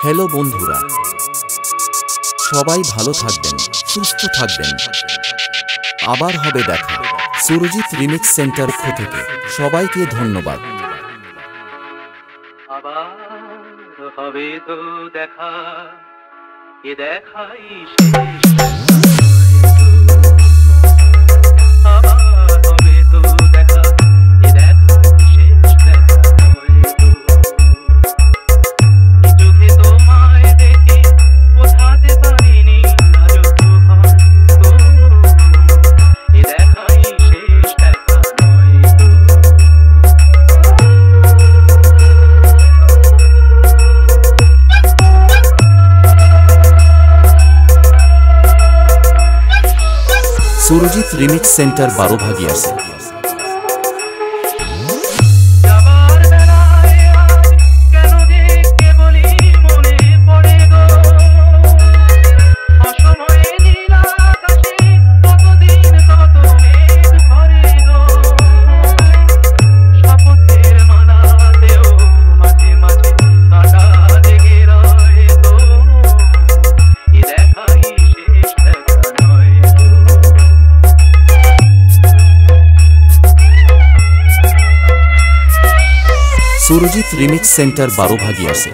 Hello বন্ধুরা, সবাই ভালো থাকবেন, সুস্থ থাকবেন। আবার হবে দেখা সুরজিৎ রিমিক্স সেন্টার থেকে। সবাইকে ধন্যবাদ। আবার হবে তো দেখা, এ দেখাই সুরজিৎ রিমিক্স সেন্টার 12 ভাগী আছে। সুরজিৎ রিমিক্স সেন্টার 12 ভাগী আছে।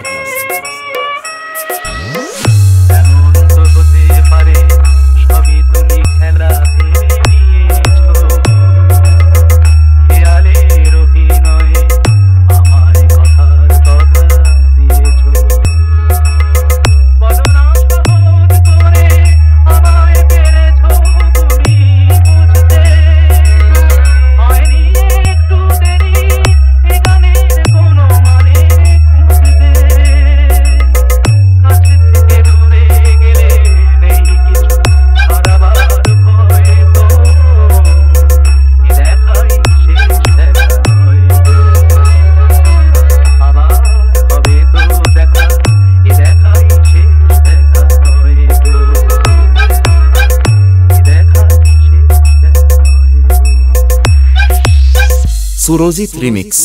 সুরজিৎ রিমিক্স।